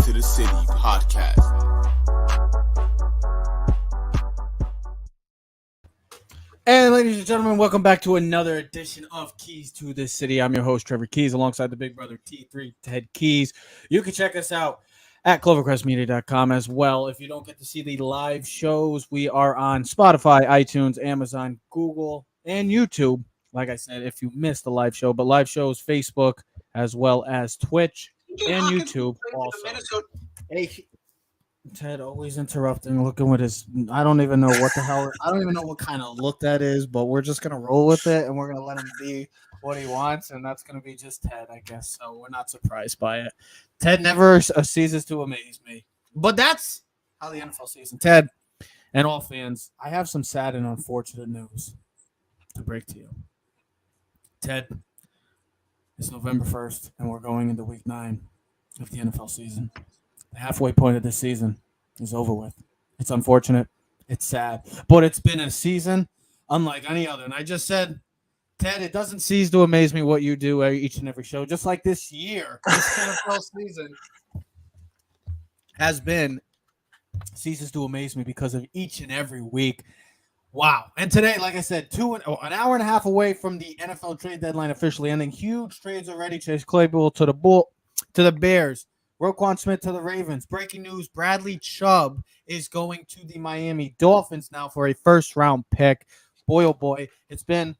to the City podcast. And ladies and gentlemen, welcome back to another edition of Keys to the City. I'm your host, Trevor Keys, alongside the big brother T3, Ted Keys. You can check us out at clovercrestmedia.com as well. If you don't get to see the live shows, we are on Spotify, iTunes, Amazon, Google, and YouTube. Like I said, if you missed the live show, but live shows, Facebook, as well as Twitch and YouTube also. Hey, Ted always interrupting, looking with his. I don't even know what the hell. I don't even know what kind of look that is, but we're just gonna roll with it, and we're gonna let him be what he wants, and that's gonna be just Ted, I guess. So we're not surprised by it. Ted never ceases to amaze me, but that's how the NFL season. Ted and all fans, I have some sad and unfortunate news to break to you. Ted, it's November 1st, and we're going into Week 9 of the NFL season. The halfway point of this season is over with. It's unfortunate. It's sad. But it's been a season unlike any other. And I just said, Ted, it doesn't cease to amaze me what you do each and every show. Just like this year, this NFL season ceases to amaze me because of each and every week. Wow. And today, like I said, an hour and a half away from the NFL trade deadline officially ending. Huge trades already. Chase Claypool to the Bears. Roquan Smith to the Ravens. Breaking news, Bradley Chubb is going to the Miami Dolphins now for a first-round pick. Boy, oh boy, it's been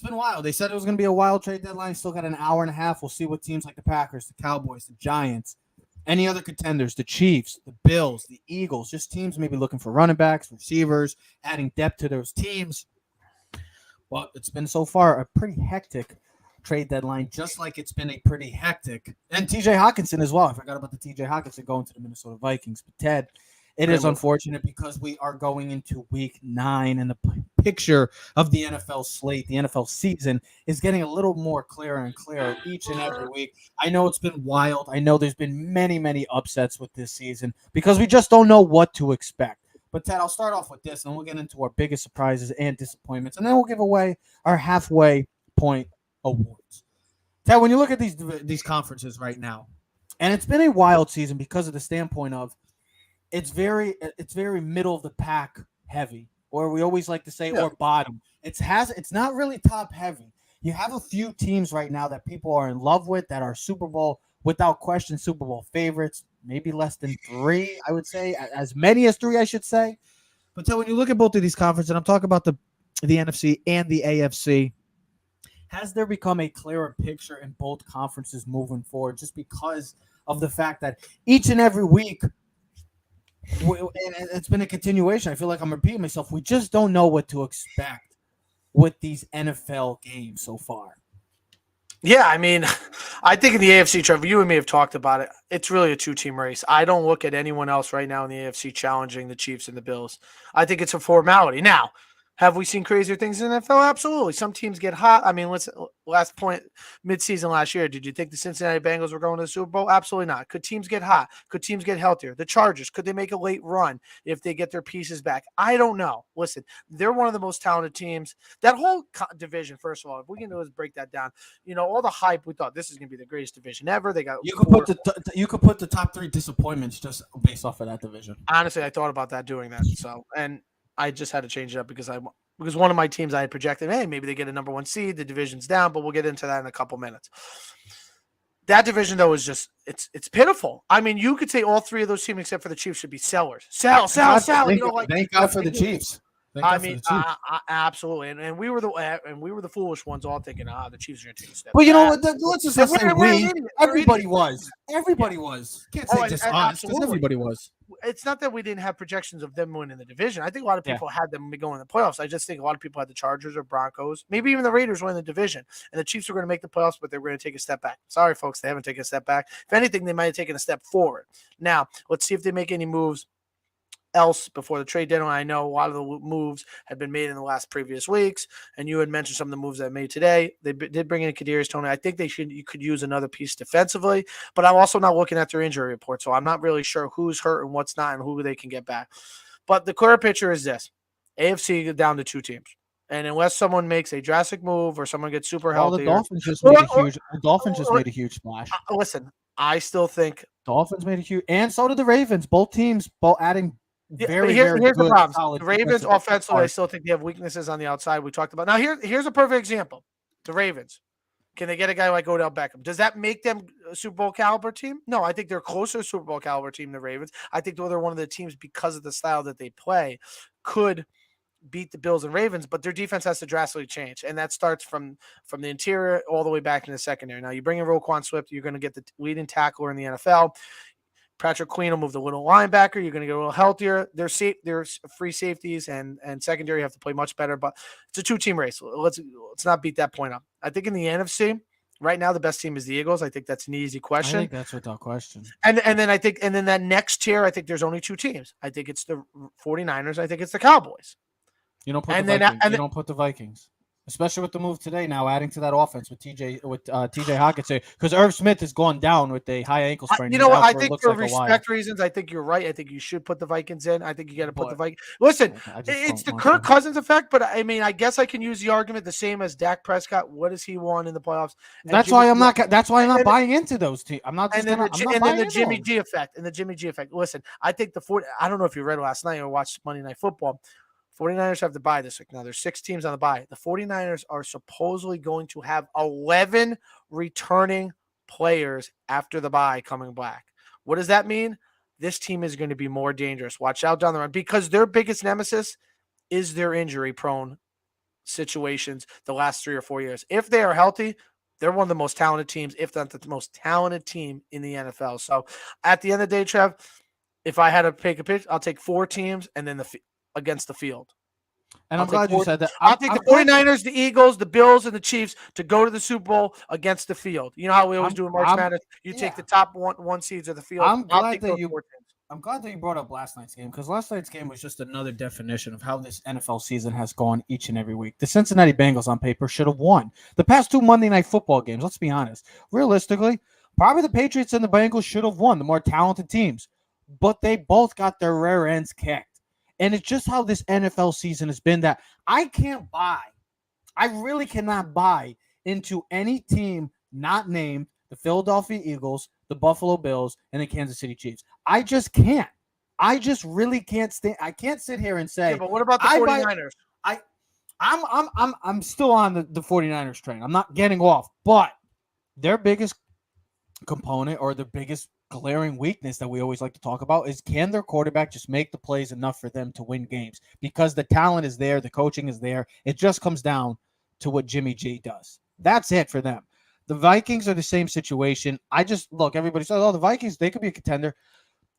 wild. They said it was going to be a wild trade deadline. Still got an hour and a half. We'll see what teams like the Packers, the Cowboys, the Giants, any other contenders, the Chiefs, the Bills, the Eagles, just teams maybe looking for running backs, receivers, adding depth to those teams. But it's been so far a pretty hectic trade deadline, just like it's been a pretty hectic, and TJ Hawkinson as well. I forgot about the TJ Hawkinson going to the Minnesota Vikings. But Ted, it is unfortunate because we are going into Week 9, and the picture of the NFL slate, the NFL season, is getting a little more clearer and clearer each and every week. I know it's been wild. I know there's been many, many upsets with this season because we just don't know what to expect. But Ted, I'll start off with this, and we'll get into our biggest surprises and disappointments, and then we'll give away our halfway point awards. Ted, when you look at these conferences right now, and it's been a wild season because of the standpoint of it's very middle of the pack heavy, or we always like to say, or bottom. It's not really top heavy. You have a few teams right now that people are in love with that are Super Bowl, without question, Super Bowl favorites. Maybe less than 3, I would say, as many as 3, I should say. But Ted, when you look at both of these conferences, and I'm talking about the NFC and the AFC. Has there become a clearer picture in both conferences moving forward just because of the fact that each and every week, and it's been a continuation, I feel like I'm repeating myself, we just don't know what to expect with these NFL games so far? Yeah, I mean, I think in the AFC, Trevor, you and me have talked about it. It's really a 2-team race. I don't look at anyone else right now in the AFC challenging the Chiefs and the Bills. I think it's a formality. Now, have we seen crazier things in the NFL? Absolutely. Some teams get hot. I mean, last point, midseason last year, did you think the Cincinnati Bengals were going to the Super Bowl? Absolutely not. Could teams get hot? Could teams get healthier? The Chargers, could they make a late run if they get their pieces back? I don't know. Listen, they're one of the most talented teams. That whole division, first of all, if we can do is break that down. You know, all the hype, we thought this is going to be the greatest division ever. They got you could put the top 3 disappointments just based off of that division. Honestly, I thought about that doing that. So, and I just had to change it up because one of my teams I had projected, hey, maybe they get a number 1 seed, the division's down, but we'll get into that in a couple minutes. That division, though, is just it's pitiful. I mean, you could say all 3 of those teams except for the Chiefs should be sellers. Sell. Thank God for the Chiefs. I mean, absolutely, and we were the foolish ones, all thinking, the Chiefs are going to take a step. Well, you know what? Let's just say everybody was. Can't say just us, because everybody was. It's not that we didn't have projections of them winning the division. I think a lot of people had them going to the playoffs. I just think a lot of people had the Chargers or Broncos, maybe even the Raiders winning the division, and the Chiefs were going to make the playoffs, but they were going to take a step back. Sorry, folks, they haven't taken a step back. If anything, they might have taken a step forward. Now, let's see if they make any moves else before the trade deadline. I know a lot of the moves had been made in the last previous weeks, and you had mentioned some of the moves that made today. They did bring in Kadarius Toney. I think you could use another piece defensively, but I'm also not looking at their injury report, so I'm not really sure who's hurt and what's not and who they can get back. But the clear picture is this: AFC down to 2 teams. And unless someone makes a drastic move or someone gets super healthy, the Dolphins just made a huge splash. Listen, I still think Dolphins made a huge, and so did the Ravens. Both teams, both adding very, here's very the good, problem. solid The Ravens defensive offensively, I parts. still think they have weaknesses on the outside. We talked about. Now here's a perfect example. The Ravens. Can they get a guy like Odell Beckham? Does that make them a Super Bowl caliber team? No, I think they're closer to Super Bowl caliber team than the Ravens. I think they're one of the teams because of the style that they play could beat the Bills and Ravens, but their defense has to drastically change, and that starts from the interior all the way back in the secondary. Now you bring in Roquan Swift, you're going to get the leading tackler in the NFL. Patrick Queen will move the little linebacker. You're going to get a little healthier. There's free safeties and secondary have to play much better, but it's a 2-team race. Let's not beat that point up. I think in the NFC right now the best team is the Eagles. I think that's an easy question. I think that's without question. And then that next tier, I think there's only 2 teams. I think it's the 49ers. I think it's the Cowboys. You don't put you don't put the Vikings. Especially with the move today, now adding to that offense with TJ Hawkinson, because Irv Smith has gone down with a high ankle sprain. You know what? I think for respect reasons, I think you're right. I think you should put the Vikings in. I think you got to put the Vikings. Listen, it's the Kirk Cousins effect, but I mean, I guess I can use the argument the same as Dak Prescott. What has he won in the playoffs? That's why I'm not. That's why I'm not buying into those teams. I'm not. And then the Jimmy G effect. Listen, I think I don't know if you read last night or watched Monday Night Football. 49ers have to bye this week. Now, there's 6 teams on the bye. The 49ers are supposedly going to have 11 returning players after the bye coming back. What does that mean? This team is going to be more dangerous. Watch out down the run because their biggest nemesis is their injury-prone situations the last 3 or 4 years. If they are healthy, they're one of the most talented teams, if not the most talented team in the NFL. So, at the end of the day, Trev, if I had to take a pick, I'll take 4 teams and then against the field. And I'm glad you said that. I'll take the 49ers, the Eagles, the Bills, and the Chiefs to go to the Super Bowl against the field. You know how we always do in March Madness? You take the top one seeds of the field. I'm glad that you brought up last night's game because last night's game was just another definition of how this NFL season has gone each and every week. The Cincinnati Bengals on paper should have won. The past 2 Monday Night Football games, let's be honest, realistically, probably the Patriots and the Bengals should have won, the more talented teams. But they both got their rear ends kicked. And it's just how this NFL season has been that I really cannot buy into any team not named the Philadelphia Eagles, the Buffalo Bills, and the Kansas City Chiefs. I just can't. I just really can't stand. I can't sit here and say. Yeah, but what about the 49ers? I'm still on the 49ers train. I'm not getting off. But their biggest component or the biggest glaring weakness that we always like to talk about is can their quarterback just make the plays enough for them to win games? Because the talent is there, the coaching is there. It just comes down to what Jimmy G does. That's it for them. The Vikings are the same situation. Everybody says, the Vikings, they could be a contender.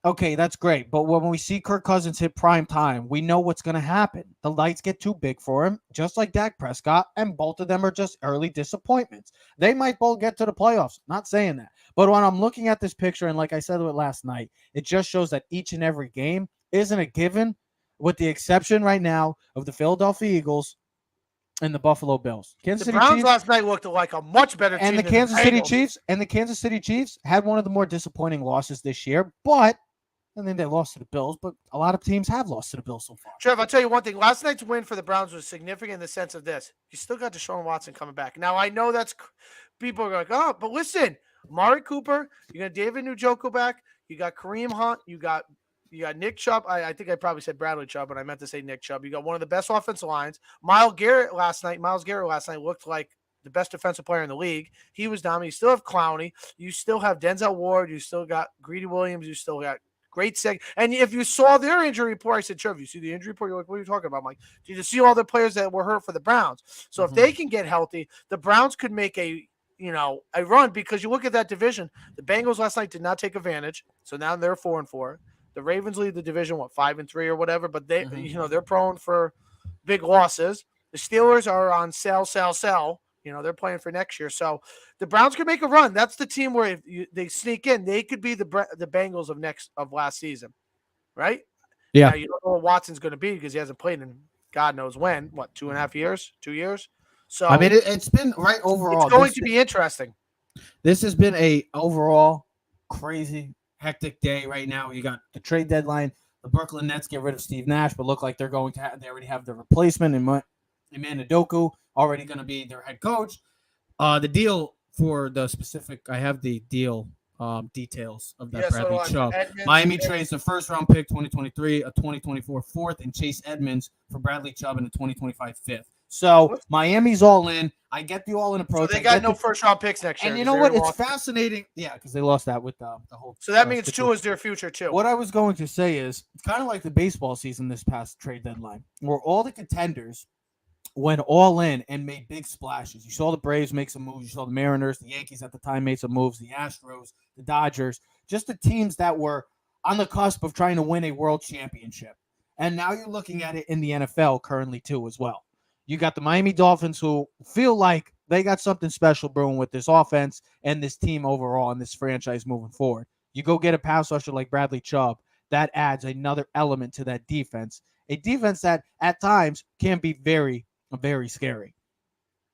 Okay, that's great. But when we see Kirk Cousins hit prime time, we know what's going to happen. The lights get too big for him, just like Dak Prescott, and both of them are just early disappointments. They might both get to the playoffs. Not saying that. But when I'm looking at this picture, and like I said last night, it just shows that each and every game isn't a given, with the exception right now of the Philadelphia Eagles and the Buffalo Bills. The Browns last night looked like a much better team. And the Kansas City Chiefs had one of the more disappointing losses this year, but and then they lost to the Bills, but a lot of teams have lost to the Bills so far. Trev, I'll tell you one thing. Last night's win for the Browns was significant in the sense of this. You still got Deshaun Watson coming back. Now, I know people are like, oh, but listen, Amari Cooper, you got David Njoku back, you got Kareem Hunt, you got Nick Chubb. I think I probably said Bradley Chubb, but I meant to say Nick Chubb. You got one of the best offensive lines. Miles Garrett last night looked like the best defensive player in the league. He was dominant. You still have Clowney. You still have Denzel Ward. You still got Greedy Williams. You still got great seg. And if you saw their injury report, I said, Trev, you see the injury report? You're like, what are you talking about? I'm like, did you see all the players that were hurt for the Browns? So if they can get healthy, the Browns could make a run because you look at that division. The Bengals last night did not take advantage. So now they're 4-4. The Ravens lead the division, 5-3 or whatever, but they, they're prone for big losses. The Steelers are on sell. They're playing for next year. So the Browns could make a run. That's the team where if they sneak in, they could be the Bengals of last season, right? Yeah. Now, you don't know what Watson's going to be because he hasn't played in God knows when. 2.5 years? 2 years? So I mean, it's been right overall. It's going to be interesting. This has been a overall crazy, hectic day right now. You got the trade deadline. The Brooklyn Nets get rid of Steve Nash, but look like they're going to they already have the replacement in Emmanuel Doku, already going to be their head coach. The deal for the specific, I have the deal details of that Yeah, so do Bradley I. Chubb. Edmonds, Miami trades the first round pick 2023, a 2024 fourth, and Chase Edmonds for Bradley Chubb in a 2025 fifth. So What's- Miami's all in. I get the all in so approach. they I got get no the, first round picks next year. and you 'Cause know they what? already It's lost it. fascinating. Yeah, because they lost that with the whole. So that means situation. two is their future too. What I was going to say is kind of like the baseball season this past trade deadline, where all the contenders went all in and made big splashes. You saw the Braves make some moves. You saw the Mariners, the Yankees at the time made some moves, the Astros, the Dodgers, just the teams that were on the cusp of trying to win a world championship. And now you're looking at it in the NFL currently too as well. You got the Miami Dolphins who feel like they got something special brewing with this offense and this team overall and this franchise moving forward. You go get a pass rusher like Bradley Chubb, that adds another element to that defense. A defense that at times can be very, very scary.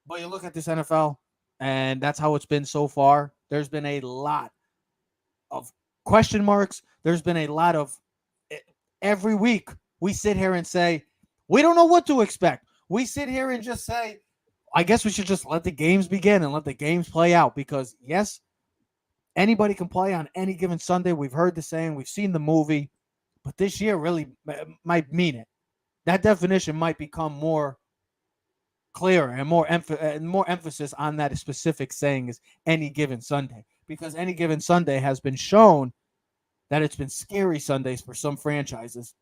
But you look at this NFL, and that's how it's been so far. There's been a lot of question marks. There's been a lot of every week we sit here and say, we don't know what to expect. We sit here and just say, I guess we should just let the games begin and let the games play out because, yes, anybody can play on any given Sunday. We've heard the saying, we've seen the movie, but this year really might mean it. That definition might become more clearer and more emphasis on that specific saying is any given Sunday, because any given Sunday has been shown that it's been scary Sundays for some franchises,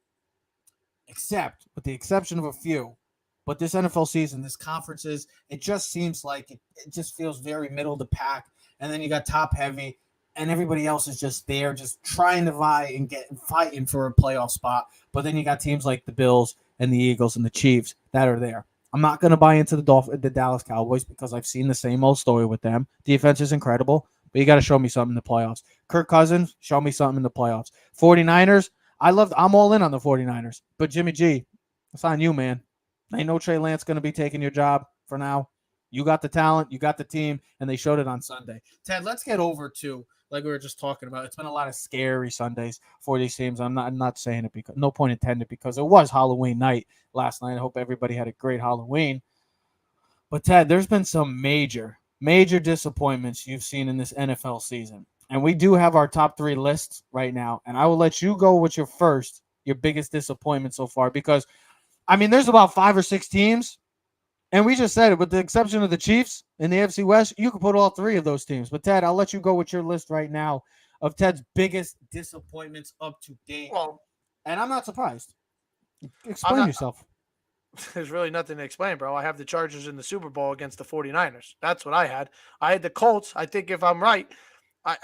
except with the exception of a few. But this NFL season, this conferences, it just seems like it just feels very middle of the pack. And then you got top heavy, and everybody else is just there, just trying to vie and fighting for a playoff spot. But then you got teams like the Bills and the Eagles and the Chiefs that are there. I'm not going to buy into the Dallas Cowboys because I've seen the same old story with them. Defense is incredible, but you got to show me something in the playoffs. Kirk Cousins, show me something in the playoffs. 49ers, I'm all in on the 49ers. But Jimmy G, it's on you, man. Ain't no Trey Lance going to be taking your job for now. You got the talent, you got the team, and they showed it on Sunday. Ted, let's get over to, like we were just talking about, it's been a lot of scary Sundays for these teams. I'm not saying it because, no point intended, because it was Halloween night last night. I hope everybody had a great Halloween. But Ted, there's been some major disappointments you've seen in this NFL season. And we do have our top 3 lists right now. And I will let you go with your biggest disappointment so far, because I mean, there's about 5 or 6 teams, and we just said it, with the exception of the Chiefs in the AFC West, you could put all 3 of those teams. But, Ted, I'll let you go with your list right now of Ted's biggest disappointments up to date. Well, and I'm not surprised. Explain yourself. There's really nothing to explain, bro. I have the Chargers in the Super Bowl against the 49ers. That's what I had. I had the Colts. I think if I'm right, I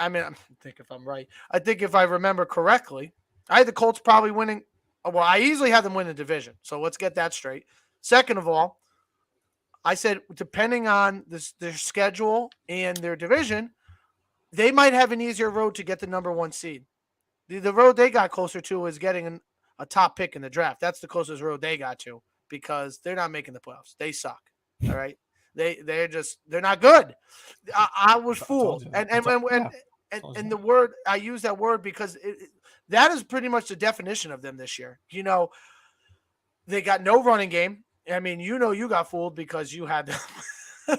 think if I remember correctly, I had the Colts probably winning. Well, I easily had them win the division. So let's get that straight. Second of all, I said, depending on their schedule and their division, they might have an easier road to get the number 1 seed. The road they got closer to is getting a top pick in the draft. That's the closest road they got to, because they're not making the playoffs. They suck. All right. They're not good. I was fooled. And the word, I use that word because that is pretty much the definition of them this year. You know, they got no running game. I mean, you got fooled because you had you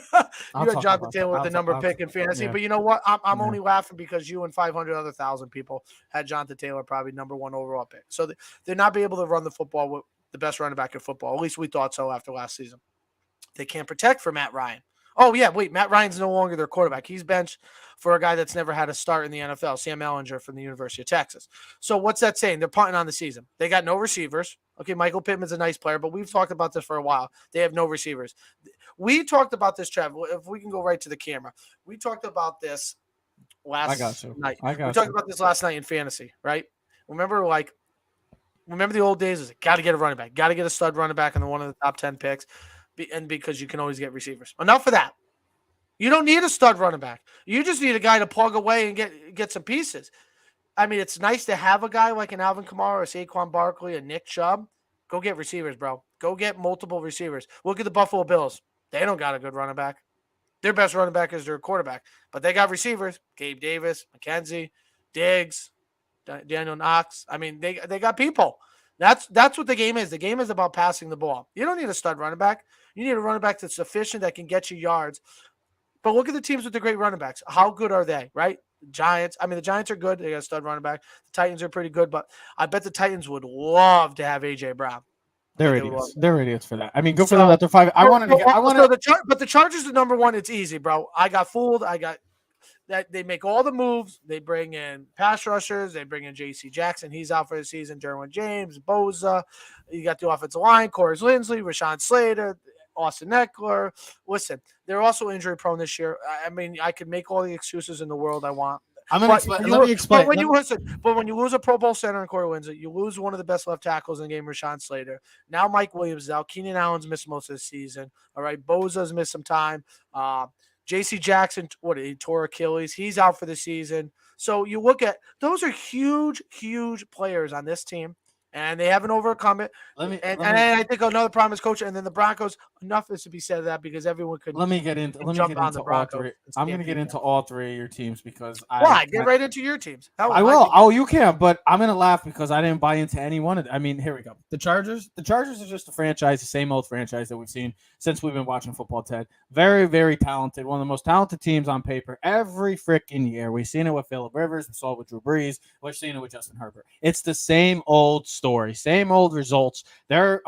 had Jonathan Taylor with the number pick in fantasy. Yeah. But you know what? I'm only laughing because you and 500,000 people had Jonathan Taylor probably number 1 overall pick. So they're not be able to run the football with the best running back in football. At least we thought so after last season. They can't protect for Matt Ryan. Oh, yeah, wait, Matt Ryan's no longer their quarterback. He's benched for a guy that's never had a start in the NFL, Sam Ehlinger from the University of Texas. So what's that saying? They're punting on the season. They got no receivers. Okay, Michael Pittman's a nice player, but we've talked about this for a while. They have no receivers. We talked about this, Trev. If we can go right to the camera. We talked about this last night. We talked about this last night in fantasy, right? Remember the old days? Is got to get a running back. Got to get a stud running back in one of the top 10 picks. And because you can always get receivers. Enough of that. You don't need a stud running back. You just need a guy to plug away and get some pieces. I mean, it's nice to have a guy like an Alvin Kamara, a Saquon Barkley, a Nick Chubb. Go get receivers, bro. Go get multiple receivers. Look at the Buffalo Bills. They don't got a good running back. Their best running back is their quarterback. But they got receivers. Gabe Davis, McKenzie, Diggs, Daniel Knox. I mean, they got people. That's what the game is. The game is about passing the ball. You don't need a stud running back. You need a running back that's efficient, that can get you yards. But look at the teams with the great running backs. How good are they, right? Giants. I mean, the Giants are good. They got a stud running back. The Titans are pretty good, but I bet the Titans would love to have AJ Brown. They're They would love idiots. it. They're idiots for that. I mean, good for them that they're 5. I wanted to get. But the Chargers are number one. It's easy, bro. I got fooled. I got that. They make all the moves. They bring in pass rushers. They bring in J.C. Jackson. He's out for the season. Derwin James, Boza. You got the offensive line. Corey Linsley, Rashawn Slater, Austin Eckler. Listen, they're also injury prone this year. I mean, I could make all the excuses in the world I want. I'm gonna explain. Let me explain. But when you lose a Pro Bowl center in Corey Linsley, you lose one of the best left tackles in the game, Rashawn Slater. Now Mike Williams is out. Keenan Allen's missed most of the season. All right, Boza's missed some time. J.C. Jackson, he tore Achilles. He's out for the season. So you look at those are huge, huge players on this team. And they haven't overcome it. I think another problem is coaching. And then the Broncos, enough is to be said of that because everyone could. Let me get into all three. I'm going to get into all three of your teams because get right into your teams. I will. Oh, you can, but I'm going to laugh because I didn't buy into any one of them. I mean, here we go. The Chargers are just a franchise, the same old franchise that we've seen since we've been watching football, Ted. Very, very talented. One of the most talented teams on paper every freaking year. We've seen it with Phillip Rivers. We saw it with Drew Brees. We're seeing it with Justin Herbert. It's the same old story, same old results. They're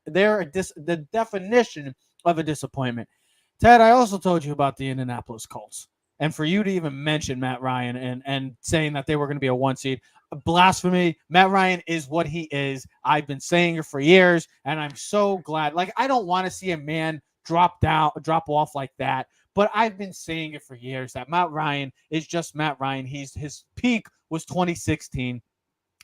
the definition of a disappointment. Ted, I also told you about the Indianapolis Colts. And for you to even mention Matt Ryan and saying that they were going to be a 1 seed, blasphemy. Matt Ryan is what he is. I've been saying it for years, and I'm so glad. Like, I don't want to see a man drop off like that, but I've been saying it for years that Matt Ryan is just Matt Ryan. His peak was 2016,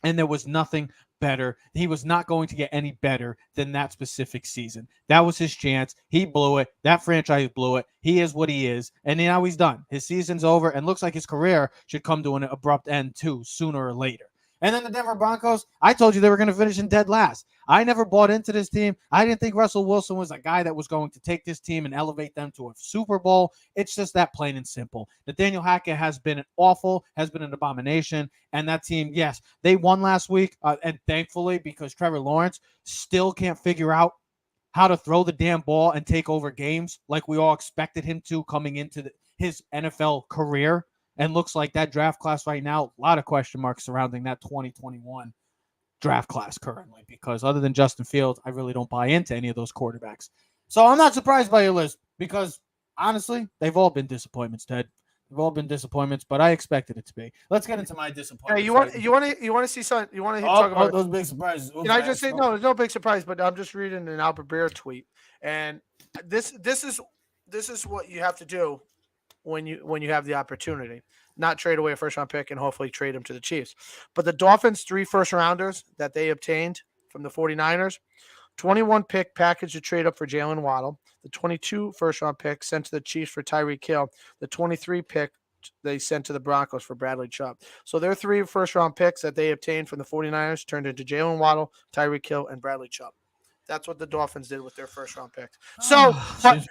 and there was nothing better. He was not going to get any better than that specific season. That was his chance. He blew it. That franchise blew it. He is what he is. And now he's done. His season's over and looks like his career should come to an abrupt end too, sooner or later. And then the Denver Broncos, I told you they were going to finish in dead last. I never bought into this team. I didn't think Russell Wilson was a guy that was going to take this team and elevate them to a Super Bowl. It's just that plain and simple. Nathaniel Hackett has been an abomination. And that team, yes, they won last week. And thankfully, because Trevor Lawrence still can't figure out how to throw the damn ball and take over games like we all expected him to coming into his NFL career. And looks like that draft class right now, a lot of question marks surrounding that 2021 draft class currently, because other than Justin Fields, I really don't buy into any of those quarterbacks. So I'm not surprised by your list because, honestly, they've all been disappointments, Ted. They've all been disappointments, but I expected it to be. Let's get into my disappointments. Hey, you want to see something? You want to talk about those big surprises? Can I just say no? There's no big surprise, but I'm just reading an Albert Breer tweet, and this is what you have to do when you have the opportunity. Not trade away a first-round pick and hopefully trade him to the Chiefs. But the Dolphins' 3 first-rounders that they obtained from the 49ers, 21 pick package to trade up for Jalen Waddle, the 22 first-round pick sent to the Chiefs for Tyreek Hill, the 23 pick they sent to the Broncos for Bradley Chubb. So their 3 first-round picks that they obtained from the 49ers turned into Jalen Waddle, Tyreek Hill, and Bradley Chubb. That's what the Dolphins did with their first-round picks. So,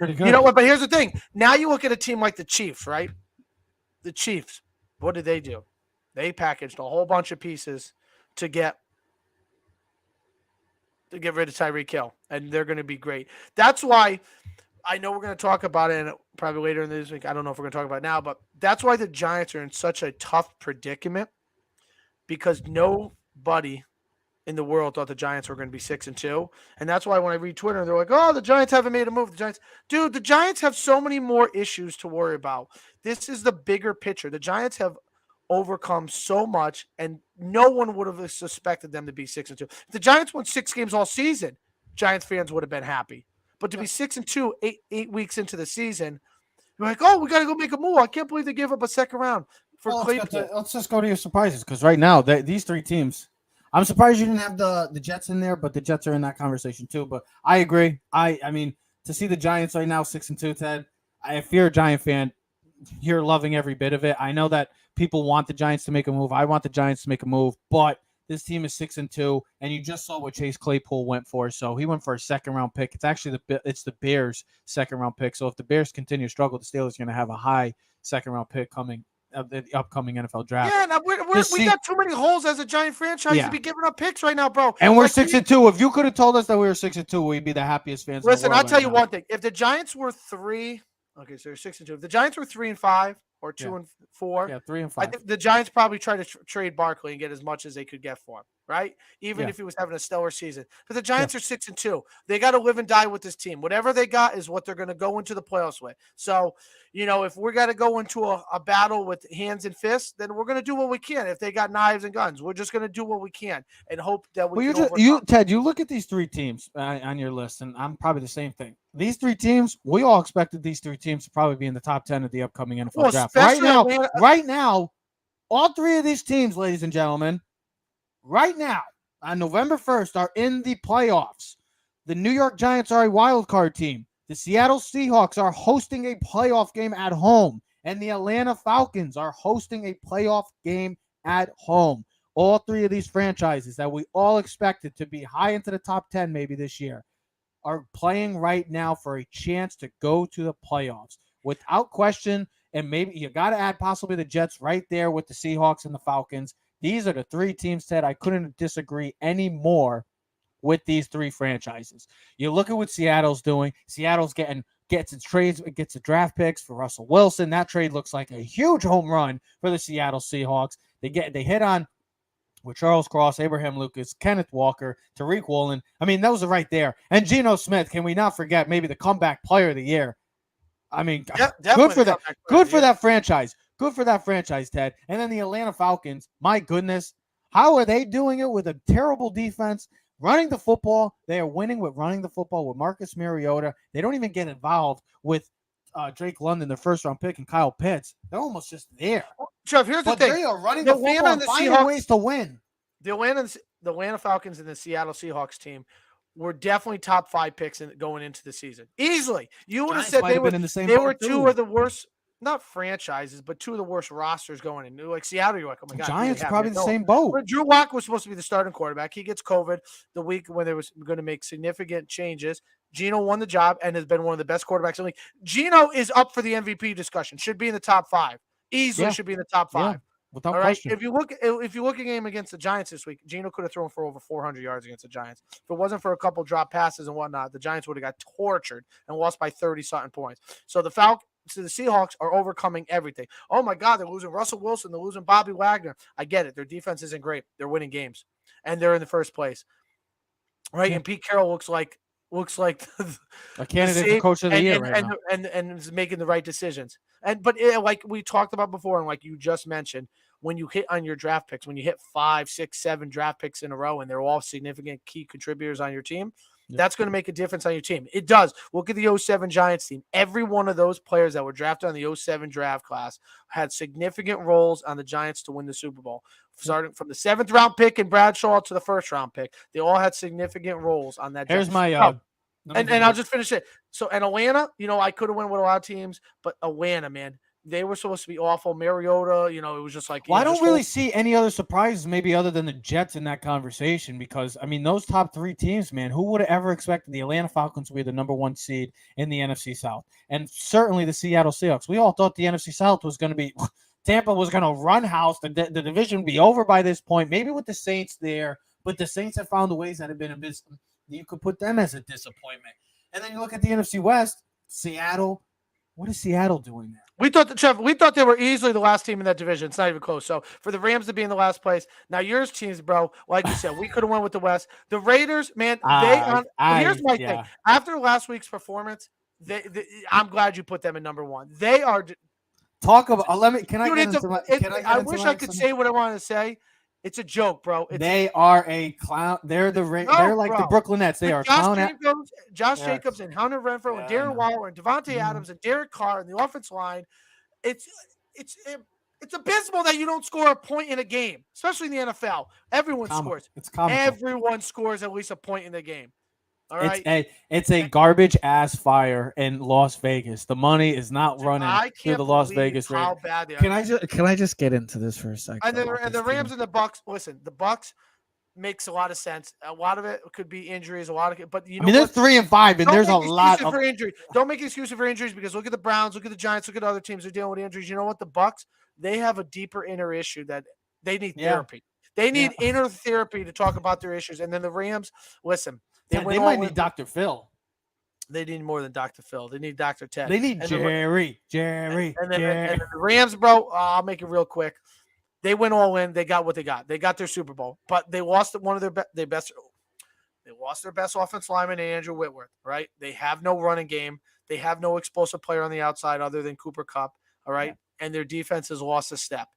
you know what? But here's the thing. Now you look at a team like the Chiefs, right? The Chiefs, what did they do? They packaged a whole bunch of pieces to get rid of Tyreek Hill, and they're going to be great. That's why I know we're going to talk about it probably later in this week. I don't know if we're going to talk about it now, but that's why the Giants are in such a tough predicament because nobody in the world thought the Giants were going to be 6-2. And that's why when I read Twitter, they're like, oh, the Giants haven't made a move. The Giants have so many more issues to worry about. This is the bigger picture. The Giants have overcome so much, and no one would have suspected them to be 6-2. If the Giants won 6 games all season, Giants fans would have been happy. But to be 6-2, eight weeks into the season, you're like, oh, we got to go make a move. I can't believe they gave up a second round for Claypool. Let's just go to your surprises, because right now, these 3 teams, I'm surprised you didn't have the Jets in there, but the Jets are in that conversation too. But I agree. I mean, to see the Giants right now 6-2, Ted, if you're a Giant fan, you're loving every bit of it. I know that people want the Giants to make a move. I want the Giants to make a move, but this team is 6-2, and you just saw what Chase Claypool went for. So he went for a second-round pick. It's actually the Bears' second-round pick. So if the Bears continue to struggle, the Steelers are going to have a high second-round pick coming of the upcoming NFL draft. Yeah, now we got too many holes as a Giant franchise to be giving up picks right now, bro. And we're 6-2. If you could have told us that we were 6-2, we'd be the happiest fans. Listen, I'll tell you one thing. If the Giants were 3, okay, so you're 6-2. If the Giants were 3-5, or 2-4. Yeah, 3-5. I think the Giants probably try to trade Barkley and get as much as they could get for him, right? Even if he was having a stellar season. But the Giants are 6-2. They got to live and die with this team. Whatever they got is what they're going to go into the playoffs with. So, if we're going to go into a battle with hands and fists, then we're going to do what we can. If they got knives and guns, we're just going to do what we can and hope that we can overcome. Ted, you look at these 3 teams on your list, and I'm probably the same thing. These 3 teams, we all expected these 3 teams to probably be in the top 10 of the upcoming NFL draft. Right now, all 3 of these teams, ladies and gentlemen, right now, on November 1st, are in the playoffs. The New York Giants are a wild card team. The Seattle Seahawks are hosting a playoff game at home. And the Atlanta Falcons are hosting a playoff game at home. All 3 of these franchises that we all expected to be high into the top 10 maybe this year are playing right now for a chance to go to the playoffs. Without question, and maybe you got to add possibly the Jets right there with the Seahawks and the Falcons. These are the 3 teams, Ted. I couldn't disagree any more with these 3 franchises. You look at what Seattle's doing. Seattle's gets its trades, gets the draft picks for Russell Wilson. That trade looks like a huge home run for the Seattle Seahawks. They hit on with Charles Cross, Abraham Lucas, Kenneth Walker, Tariq Woolen. I mean, those are right there. And Geno Smith, can we not forget maybe the comeback player of the year? I mean, good for that. Good for that franchise. Good for that franchise, Ted. And then the Atlanta Falcons, my goodness, how are they doing it with a terrible defense? Running the football, they are winning with running the football with Marcus Mariota. They don't even get involved with Drake London, their first-round pick, and Kyle Pitts. They're almost just there. Trev, here's the thing. They are running the football and finding ways to win. The Atlanta Falcons and the Seattle Seahawks team were definitely top 5 picks going into the season. Easily. You would have said they were 2 of the worst, not franchises, but 2 of the worst rosters going in. Like Seattle, you're like, oh my God. Giants probably the same boat. But Drew Lock was supposed to be the starting quarterback. He gets COVID the week when they was going to make significant changes. Geno won the job and has been one of the best quarterbacks in the league. Geno is up for the MVP discussion. Should be in the top 5. Easily should be in the top 5. Yeah, without question. If you look at a game against the Giants this week, Geno could have thrown for over 400 yards against the Giants. If it wasn't for a couple drop passes and whatnot, the Giants would have got tortured and lost by 30-something points. So the Seahawks are overcoming everything. Oh my God, they're losing Russell Wilson. They're losing Bobby Wagner. I get it. Their defense isn't great. They're winning games, and they're in the first place, right? Yeah. And Pete Carroll looks like a candidate for coach of the year right now, and is making the right decisions. But like we talked about before, and like you just mentioned, when you hit on your draft picks, when you hit 5, 6, 7 draft picks in a row, and they're all significant key contributors on your team. That's going to make a difference on your team. It does. Look at the 07 Giants team. Every one of those players that were drafted on the 07 draft class had significant roles on the Giants to win the Super Bowl. Starting from the 7th round pick in Bradshaw to the 1st round pick, they all had significant roles on that. Here's my and I'll just finish it. So, and Atlanta, I could have went with a lot of teams, but Atlanta, man, they were supposed to be awful. Mariota, it was just like. Well, I don't really see any other surprises, maybe other than the Jets in that conversation, because I mean those top 3 teams, man. Who would have ever expected the Atlanta Falcons to be the number 1 seed in the NFC South, and certainly the Seattle Seahawks? We all thought the NFC South was going to be. Tampa was going to run house. The division would be over by this point, maybe with the Saints there, but the Saints have found the ways that have been a bit. You could put them as a disappointment. And then you look at the NFC West, Seattle. What is Seattle doing there? We thought they were easily the last team in that division. It's not even close. So for the Rams to be in the last place, now yours teams, bro, like you said, we could have went with the West. The Raiders, man, here's my thing. After last week's performance, I'm glad you put them in number 1. They are. Talk about. I wish I could say what I wanted to say. It's a joke, bro. They are a clown. They're they're like the Brooklyn Nets. They are Josh Jacobs and Hunter Renfrow and Darren Waller and Devontae Adams and Derek Carr and the offensive line. It's abysmal that you don't score a point in a game, especially in the NFL. Everyone scores. It's comical. Everyone scores at least a point in the game. All right. It's a garbage ass fire in Las Vegas. The money is not running through the Las Vegas Raiders. How bad they are. Can I just get into this for a second? And the Rams and the Bucks. Listen, the Bucks makes a lot of sense. A lot of it could be injuries. But they're 3-5, and there's a lot of injury. Don't make excuses for injuries because look at the Browns, look at the Giants, look at other teams who are dealing with injuries. You know what? The Bucks, they have a deeper inner issue that they need therapy. They need inner therapy to talk about their issues. And then the Rams, listen. They might need Dr. Phil. They need more than Dr. Phil. They need Dr. Ted. They need And Jerry. and the Rams, bro, I'll make it real quick. They went all in. They got what they got. They got their Super Bowl, but they lost one of their best. They lost their best offensive lineman, Andrew Whitworth. Right? They have no running game. They have no explosive player on the outside other than Cooper Kupp. All right, and their defense has lost a step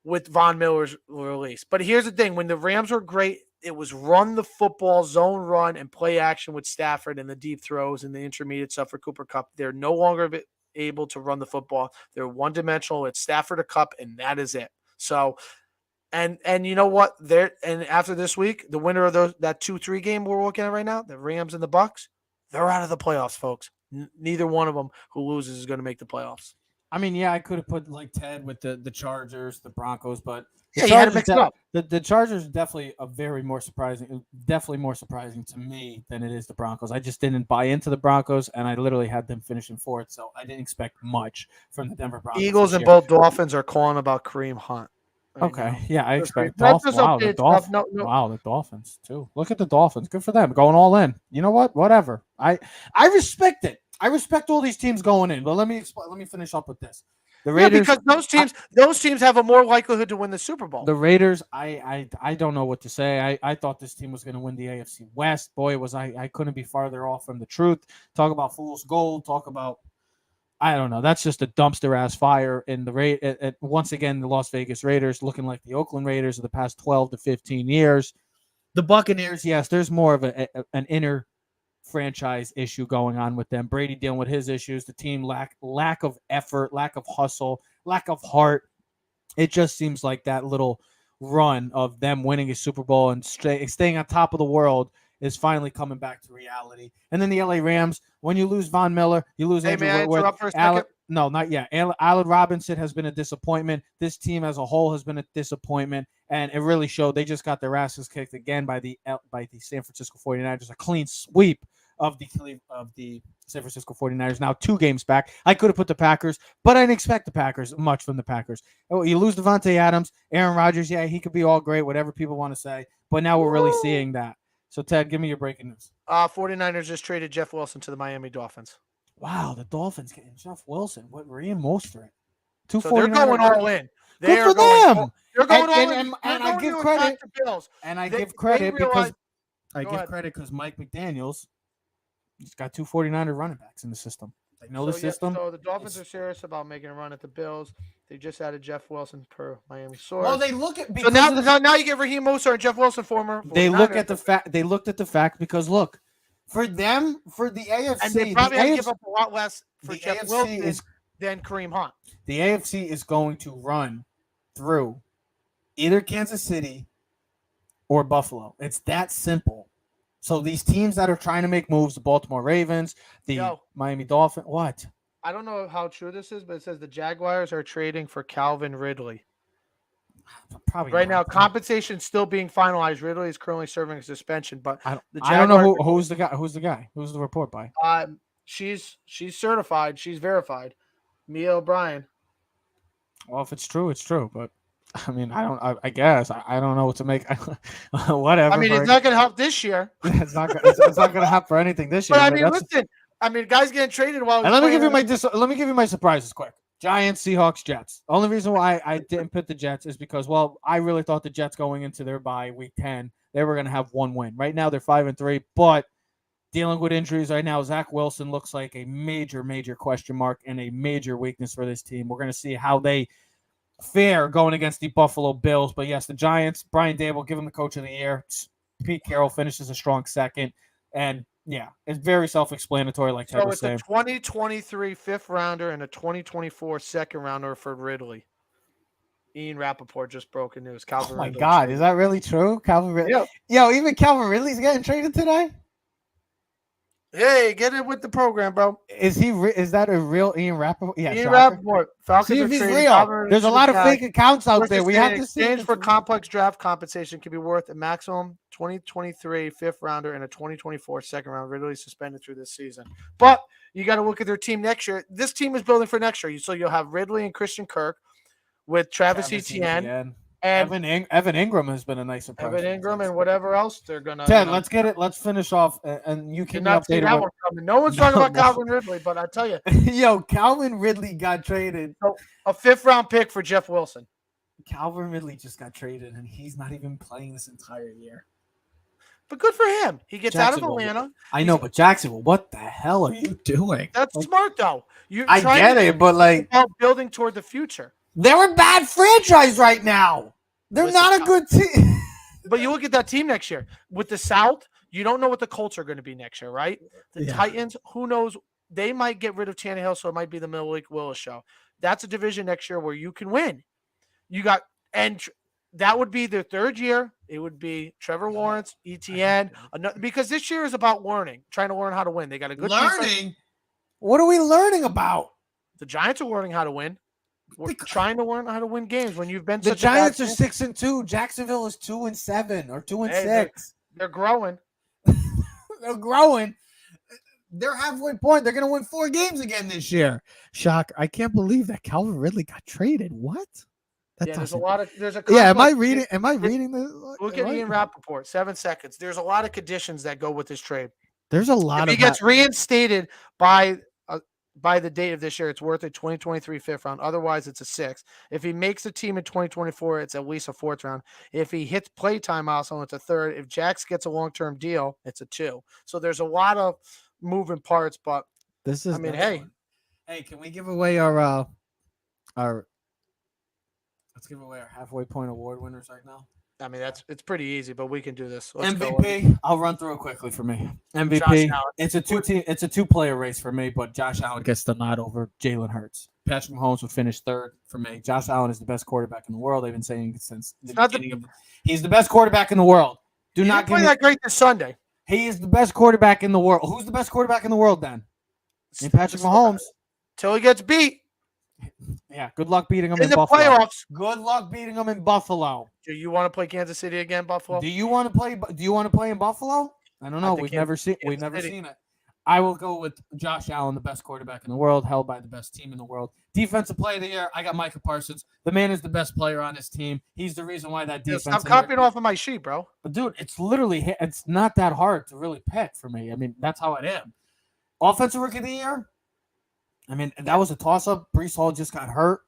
with Von Miller's release. But here's the thing: when the Rams were great, it was run the football, zone run, and play action with Stafford and the deep throws and the intermediate stuff for Cooper Kupp. They're no longer able to run the football. They're one-dimensional. It's Stafford or Kupp, and that is it. So, and you know what? And after this week, the winner of that 2-3 game we're looking at right now, the Rams and the Bucks, they're out of the playoffs, folks. Neither one of them who loses is going to make the playoffs. I mean, yeah, I could have put like Ted with the Chargers, the Broncos, but yeah, you had to mix it up. The Chargers definitely more surprising to me than it is the Broncos. I just didn't buy into the Broncos, and I literally had them finishing fourth, so I didn't expect much from the Denver Broncos. Eagles and both Dolphins are calling about Kareem Hunt. Right okay, now. Yeah, I expect Dolphins. Wow, the Dolphins. Wow, the Dolphins too. Look at the Dolphins. Good for them, going all in. You know what? Whatever. I respect it. I respect all these teams going in, but let me finish up with this. The Raiders, because those teams have a more likelihood to win the Super Bowl. The Raiders, I don't know what to say. I thought this team was going to win the AFC West. Boy, was I couldn't be farther off from the truth. Talk about fool's gold. Talk about, I don't know. That's just a dumpster ass fire in the once again, the Las Vegas Raiders looking like the Oakland Raiders of the past 12 to 15 years. The Buccaneers, yes, there's more of an inner franchise issue going on with them. Brady dealing with his issues. The team lack of effort, lack of hustle, lack of heart. It just seems like that little run of them winning a Super Bowl and staying on top of the world is finally coming back to reality. And then the LA Rams, when you lose Von Miller, you lose Andrew Whitworth. No, not yet. Allen Robinson has been a disappointment. This team as a whole has been a disappointment, and it really showed. They just got their asses kicked again by the San Francisco 49ers. A clean sweep of the San Francisco 49ers. Now 2 games back. I could have put the Packers, but I didn't expect the Packers much from the Packers. Oh, you lose Devontae Adams, Aaron Rodgers. Yeah, he could be all great, whatever people want to say. But now we're really seeing that. So, Ted, give me your breaking news. 49ers just traded Jeff Wilson to the Miami Dolphins. Wow, the Dolphins getting Jeff Wilson. What Raheem Mostert? So they're going all in. Good for them. They're going all in. And I give credit. And I give credit because Mike McDaniels, he's got 2 49er running backs in the system. They know the system. So the Dolphins are serious about making a run at the Bills. They just added Jeff Wilson per Miami source. Well, they look at so now you get Raheem Mostert and Jeff Wilson, former. They look at the fact. They looked at the fact because look, for them, for the AFC, and they probably have to give up a lot less for Jeff Wilson than Kareem Hunt. The AFC is going to run through either Kansas City or Buffalo. It's that simple. So these teams that are trying to make moves, the Baltimore Ravens, the Miami Dolphins, what? I don't know how true this is, but it says the Jaguars are trading for Calvin Ridley. Probably right now, compensation still being finalized. Ridley is currently serving a suspension, but I don't know who's the guy. Who's the guy? Who's the report by? She's certified. She's verified. Mia O'Brien. Well, if it's true, it's true. But I mean, I guess I don't know what to make. Whatever. I mean, it's not going to help this year. It's not going to help for anything this year. But I mean, listen. I mean, guys getting traded while. And let me give you my surprises quick. Giants, Seahawks, Jets. Only reason why I didn't put the Jets is because, well, I really thought the Jets going into their bye week 10, they were going to have 1 win. Right now, they're 5-3, but dealing with injuries right now, Zach Wilson looks like a major, major question mark and a major weakness for this team. We're going to see how they fare going against the Buffalo Bills. But yes, the Giants, Brian Dable, give him the coach of the year. Pete Carroll finishes a strong second. And yeah, it's very self-explanatory, like Ted was saying. So it's a 2023 fifth rounder and a 2024 second rounder for Ridley. Ian Rappaport just broke news. Calvin Ridley. God, is that really true? Calvin Ridley? Yeah. Yo, even Calvin Ridley's getting traded today? Hey, get it with the program, bro. Is that a real Ian Rappaport? Yeah, Ian Rappaport. Falcons see if he's real. There's a lot of fake accounts out there. We have to see. Exchange for complex draft compensation can be worth a maximum 2023 fifth rounder and a 2024 second round. Ridley suspended through this season. But you got to look at their team next year. This team is building for next year. So you'll have Ridley and Christian Kirk with Travis Etienne. And Evan Ingram has been a nice surprise. Evan Ingram and whatever else they're gonna. Ted, let's get it. Let's finish off, and you Did keep me not see updated. that one coming. No one's talking about Calvin Ridley, but I tell you, yo, Calvin Ridley got traded. so a 5th-round pick for Jeff Wilson. Calvin Ridley just got traded, and he's not even playing this entire year. But good for him. He gets out of Atlanta. I know, but Jacksonville, what the hell are you doing? That's smart, though. I get it, but like building toward the future. They're a bad franchise right now. They're not a good team. But you look at that team next year with the South. You don't know what the Colts are going to be next year, right? The Titans, who knows? They might get rid of Tannehill, so it might be the Malik Willis show. That's a division next year where you can win. You got that would be their 3rd year. It would be Trevor Lawrence, ETN, because this year is about learning, trying to learn how to win. They got a good learning. What are we learning about? The Giants are learning how to win. We're trying to learn how to win games when you've been. The Giants are 6-2. Jacksonville is 2-7 or 2-6. They're growing. They're growing. They're halfway point. They're going to win 4 games again this year. Shock! I can't believe that Calvin Ridley got traded. What? There's a lot of Am I reading? Am I reading this? Look at Ian Rappaport. 7 seconds. There's a lot of conditions that go with this trade. There's a lot. If he gets reinstated by the date of this year, it's worth a 2023 5th round. Otherwise, it's a 6th. If he makes the team in 2024, it's at least a 4th round. If he hits playtime milestone, it's a 3rd. If Jax gets a long-term deal, it's a 2. So there's a lot of moving parts, but this is. Hey, can we give away our? Let's give away our halfway point award winners right now. I mean, it's pretty easy, but we can do this. MVP. I'll run through it quickly for me. MVP. It's a 2-team. It's a 2-player race for me, but Josh Allen gets the nod over Jalen Hurts. Patrick Mahomes would finish 3rd for me. Josh Allen is the best quarterback in the world. I've been saying since the beginning of he's the best quarterback in the world. Do not play that great this Sunday. He is the best quarterback in the world. Who's the best quarterback in the world then? Patrick Mahomes. Till he gets beat. Yeah, good luck beating him in the Buffalo. Playoffs. Good luck beating him in Buffalo. Do you want to play Kansas City again, Buffalo? Do you want to play in Buffalo? I don't know. We've never seen it. I will go with Josh Allen, the best quarterback in the world, held by the best team in the world. Defensive player of the year, I got Micah Parsons. The man is the best player on his team. He's the reason why that defense. I'm copying off of my sheet, bro. But dude, it's not that hard to really pick for me. I mean, that's how it is. Offensive rookie of the year. I mean, that was a toss-up. Breece Hall just got hurt.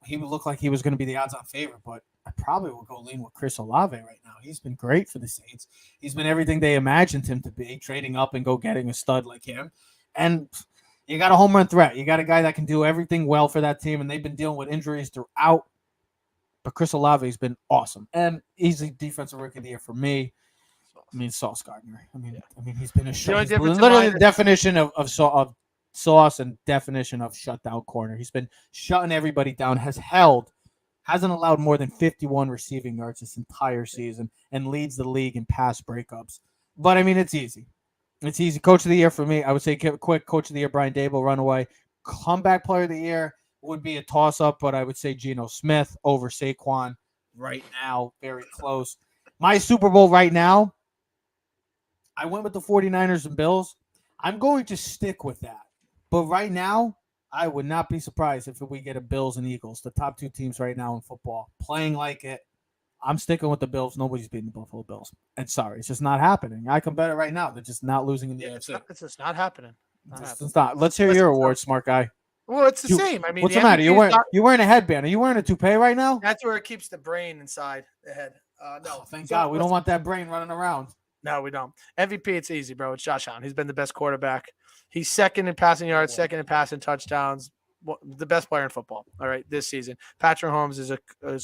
He would look like he was going to be the odds-on favorite, but I probably will go lean with Chris Olave right now. He's been great for the Saints. He's been everything they imagined him to be, trading up and go getting a stud like him. And you got a home run threat. You got a guy that can do everything well for that team, and they've been dealing with injuries throughout. But Chris Olave has been awesome, and he's the defensive rookie of the year for me. I mean, Sauce Gardner. I mean, he's been literally the definition of Sauce and definition of shutdown corner. He's been shutting everybody down, hasn't allowed more than 51 receiving yards this entire season, and leads the league in pass breakups. But, I mean, it's easy. It's easy. Coach of the year for me, I would say quick coach of the year, Brian Dable, runaway. Comeback player of the year would be a toss-up, but I would say Geno Smith over Saquon right now. Very close. My Super Bowl right now, I went with the 49ers and Bills. I'm going to stick with that. But right now, I would not be surprised if we get a Bills and Eagles, the top 2 teams right now in football, playing like it. I'm sticking with the Bills. Nobody's beating the Buffalo Bills. And sorry, it's just not happening. I can bet it right now. They're just not losing in the AFC. It's just not happening. It's not. Let's hear your award, smart guy. Well, it's the same. I mean, what's the matter? You're wearing a headband. Are you wearing a toupee right now? That's where it keeps the brain inside the head. No, thank God. We don't want that brain running around. No, we don't. MVP, it's easy, bro. It's Josh Allen. He's been the best quarterback. He's second in passing yards, second in passing touchdowns. The best player in football. All right, this season. Patrick Mahomes is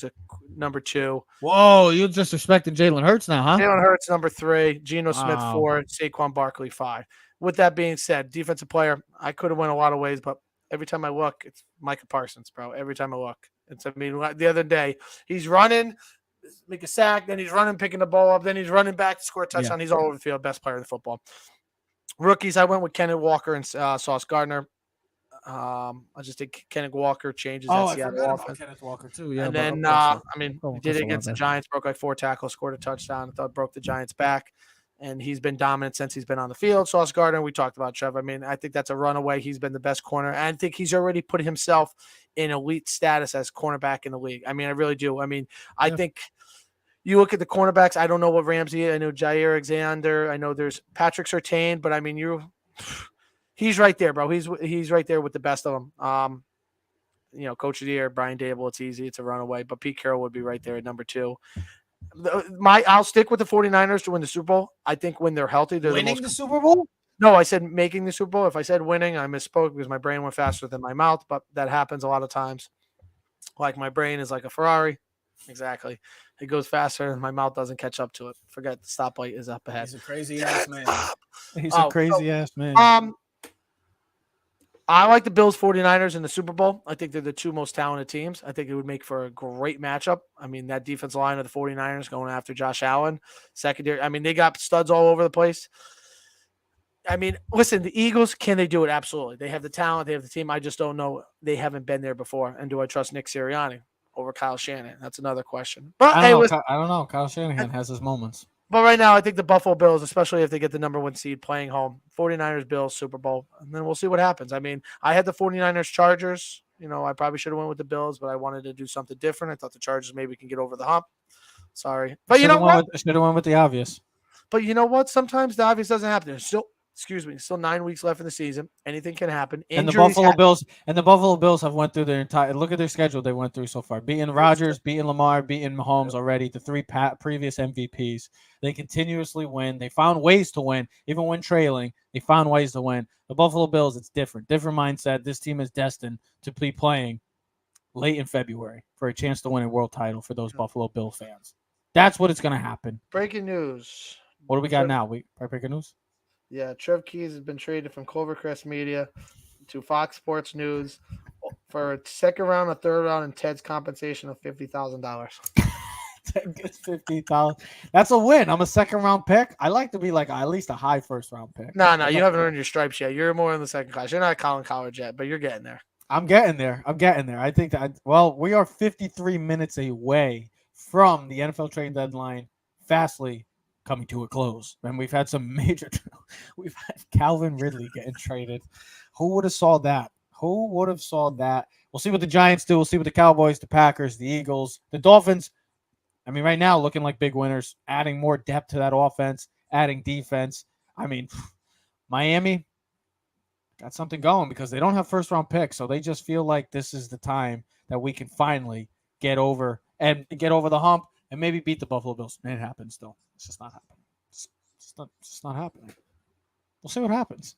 a number 2. Whoa, you're disrespecting Jalen Hurts now, huh? Jalen Hurts number 3. Geno Smith 4. Saquon Barkley 5. With that being said, defensive player, I could have went a lot of ways, but every time I look, it's Micah Parsons, bro. Every time I look, the other day he's running, make a sack, then he's running, picking the ball up, then he's running back to score a touchdown. Yeah. He's all over the field, best player in the football. Rookies, I went with Kenneth Walker and Sauce Gardner. I just think Kenneth Walker changes that Seattle offense. Kenneth Walker too, yeah. And then he did it against the Giants, broke like 4 tackles, scored a touchdown. I thought broke the Giants back, and he's been dominant since he's been on the field. Sauce Gardner, we talked about Trevor. I mean, I think that's a runaway. He's been the best corner, and I think he's already put himself in elite status as cornerback in the league. I mean, I really do. I mean, I think you look at the cornerbacks. I don't know what Ramsey is. I know Jair Alexander. I know there's Patrick Surtain, but I mean, he's right there, bro. He's right there with the best of them. Coach of the year, Brian Dable. It's easy. It's a runaway, but Pete Carroll would be right there at number 2. I'll stick with the 49ers to win the Super Bowl. I think when they're healthy, they're winning the Super Bowl. No, I said making the Super Bowl. If I said winning, I misspoke because my brain went faster than my mouth, but that happens a lot of times. Like my brain is like a Ferrari. Exactly. It goes faster and my mouth doesn't catch up to it. Forget the stoplight is up ahead. He's a crazy ass man. He's a crazy ass man. I like the Bills 49ers in the Super Bowl. I think they're the 2 most talented teams. I think it would make for a great matchup. I mean, that defensive line of the 49ers going after Josh Allen. Secondary. I mean, they got studs all over the place. I mean, listen, the Eagles, can they do it? Absolutely. They have the talent. They have the team. I just don't know. They haven't been there before. And do I trust Nick Sirianni over Kyle Shanahan? That's another question. But I don't know. Kyle Shanahan has his moments. But right now, I think the Buffalo Bills, especially if they get the number 1 seed playing home, 49ers, Bills, Super Bowl, and then we'll see what happens. I mean, I had the 49ers Chargers. I probably should have went with the Bills, but I wanted to do something different. I thought the Chargers maybe can get over the hump. Sorry. But you know what? Should have went with the obvious. But you know what? Sometimes the obvious doesn't happen. There's still 9 weeks left in the season. Anything can happen. And the Buffalo Bills have went through their entire look at their schedule they went through so far. Beating Rodgers, beating Lamar, beating Mahomes already, the 3 previous MVPs. They continuously win. They found ways to win, even when trailing. They found ways to win. The Buffalo Bills, it's different mindset. This team is destined to be playing late in February for a chance to win a world title for those Buffalo Bill fans. That's what it's going to happen. Breaking news. What do we got now? Breaking news? Yeah, Trev Keys has been traded from Clovercrest Media to Fox Sports News for a second round, a third round, and Ted's compensation of $50,000. Ted gets $50,000. That's a win. I'm a second round pick. I like to be like at least a high first round pick. No, you haven't earned your stripes yet. You're more in the second class. You're not Colin College yet, but you're getting there. I'm getting there. I think that, we are 53 minutes away from the NFL trade deadline fastly coming to a close. And we've had some we've had Calvin Ridley getting traded. Who would have saw that? We'll see what the Giants do. We'll see what the Cowboys, the Packers, the Eagles, the Dolphins. I mean, right now looking like big winners, adding more depth to that offense, adding defense. I mean, Miami got something going because they don't have first round picks. So they just feel like this is the time that we can finally get over the hump and maybe beat the Buffalo Bills. It happens still. It's just not happening. It's just not happening. We'll see what happens.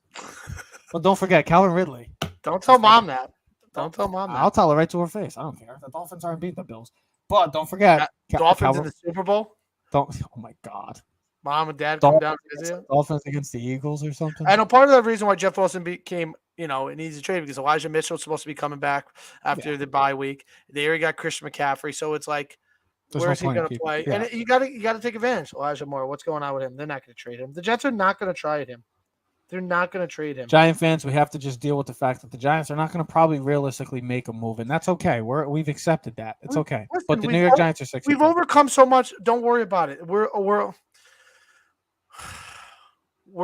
But don't forget, Calvin Ridley. Don't tell Mom that. Don't tell Mom that. I'll tell her right to her face. I don't care. The Dolphins aren't beating the Bills. But don't forget. Dolphins in the Super Bowl? Oh, my God. Mom and Dad come down to visit you? Dolphins against the Eagles or something? I know part of the reason why Jeff Wilson became, an easy trade because Elijah Mitchell's supposed to be coming back after the bye week. They already got Christian McCaffrey. So it's like, where is he going to play? Yeah. And you got to take advantage. Elijah Moore, what's going on with him? They're not going to trade him. The Jets are not going to try at him. They're not going to trade him. Giant fans, we have to just deal with the fact that the Giants are not going to probably realistically make a move, and that's okay. We've accepted that. It's okay. Listen, but the New York Giants are 6. We've overcome so much. Don't worry about it. We're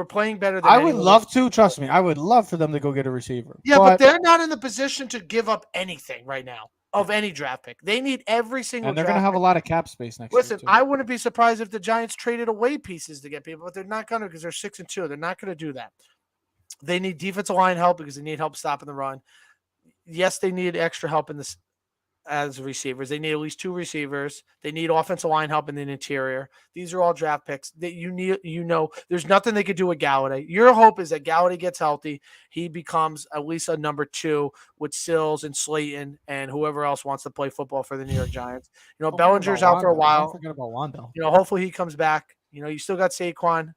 playing better than I would love to. Trust me, I would love for them to go get a receiver. Yeah, but they're not in the position to give up anything right now of any draft pick. They need every single. And they're going to have a lot of cap space next year. Listen, I wouldn't be surprised if the Giants traded away pieces to get people, but they're not going to because they're 6-2. They're not going to do that. They need defensive line help because they need help stopping the run. Yes, they need extra help in this as receivers. They need at least 2 receivers. They need offensive line help in the interior. These are all draft picks that you need. There's nothing they could do with Galladay. Your hope is that Galladay gets healthy. He becomes at least a number 2 with Sills and Slayton and whoever else wants to play football for the New York Giants. Bellinger's out for a while. Don't forget about Wando. Hopefully he comes back. You still got Saquon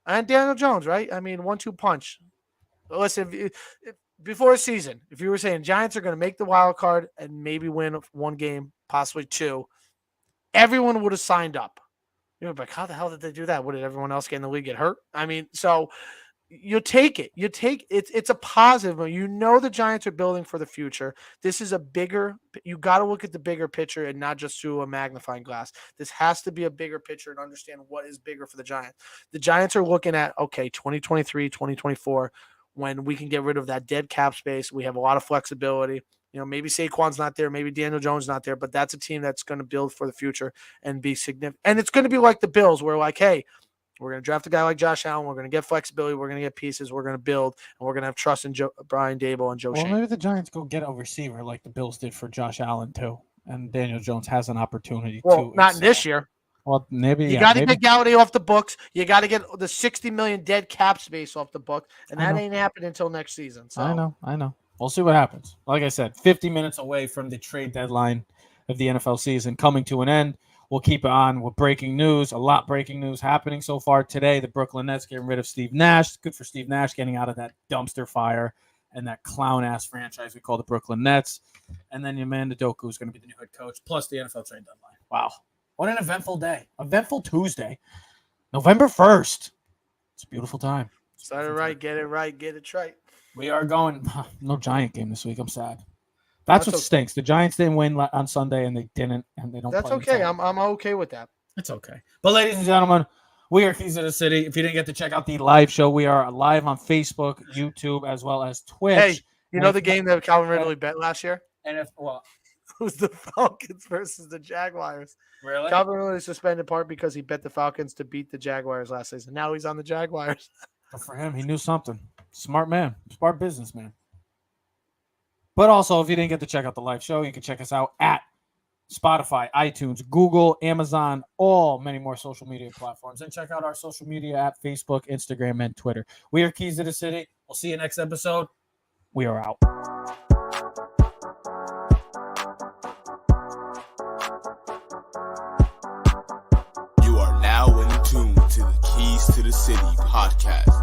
and Daniel Jones, right? I mean, 1-2 punch. Listen, if before a season, if you were saying Giants are going to make the wild card and maybe win 1 game, possibly 2, everyone would have signed up. Like, how the hell did they do that? What, did everyone else in the league get hurt? I mean, so you take it. It's a positive. The Giants are building for the future. This is you got to look at the bigger picture and not just through a magnifying glass. This has to be a bigger picture and understand what is bigger for the Giants. The Giants are looking at, 2023, 2024, when we can get rid of that dead cap space. We have a lot of flexibility. Maybe Saquon's not there, maybe Daniel Jones not there, but that's a team that's going to build for the future and be significant. And it's going to be like the Bills, where like, hey, we're going to draft a guy like Josh Allen. We're going to get flexibility. We're going to get pieces. We're going to build, and we're going to have trust in Brian Dable and Joe Shane. Maybe the Giants go get a receiver like the Bills did for Josh Allen too, and Daniel Jones has an opportunity to. Not in this year. Well, maybe you got to get Galladay off the books. You got to get the $60 million dead cap space off the book, and that ain't happening until next season. So I know. We'll see what happens. Like I said, 50 minutes away from the trade deadline of the NFL season coming to an end. We'll keep it on with breaking news. A lot breaking news happening so far today. The Brooklyn Nets getting rid of Steve Nash. Good for Steve Nash getting out of that dumpster fire and that clown-ass franchise we call the Brooklyn Nets. And then Amanda Doku is going to be the new head coach, plus the NFL trade deadline. Wow. What an eventful day. Eventful Tuesday. November 1st. It's a beautiful time. Start it right, get it right. We are going. No Giant game this week. I'm sad. That's what stinks. The Giants didn't win on Sunday, and they didn't, and they don't. That's okay. I'm okay with that. It's okay. But ladies and gentlemen, we are Keys of the City. If you didn't get to check out the live show, we are live on Facebook, YouTube, as well as Twitch. Hey, you know the game that Calvin Ridley bet last year? And it was the Falcons versus the Jaguars. Really? Calvin Ridley suspended part because he bet the Falcons to beat the Jaguars last season. Now he's on the Jaguars. Good for him. He knew something. Smart man. Smart businessman. But also, if you didn't get to check out the live show, you can check us out at Spotify, iTunes, Google, Amazon, many more social media platforms. And check out our social media at Facebook, Instagram, and Twitter. We are Keys to the City. We'll see you next episode. We are out. You are now in tune to the Keys to the City podcast.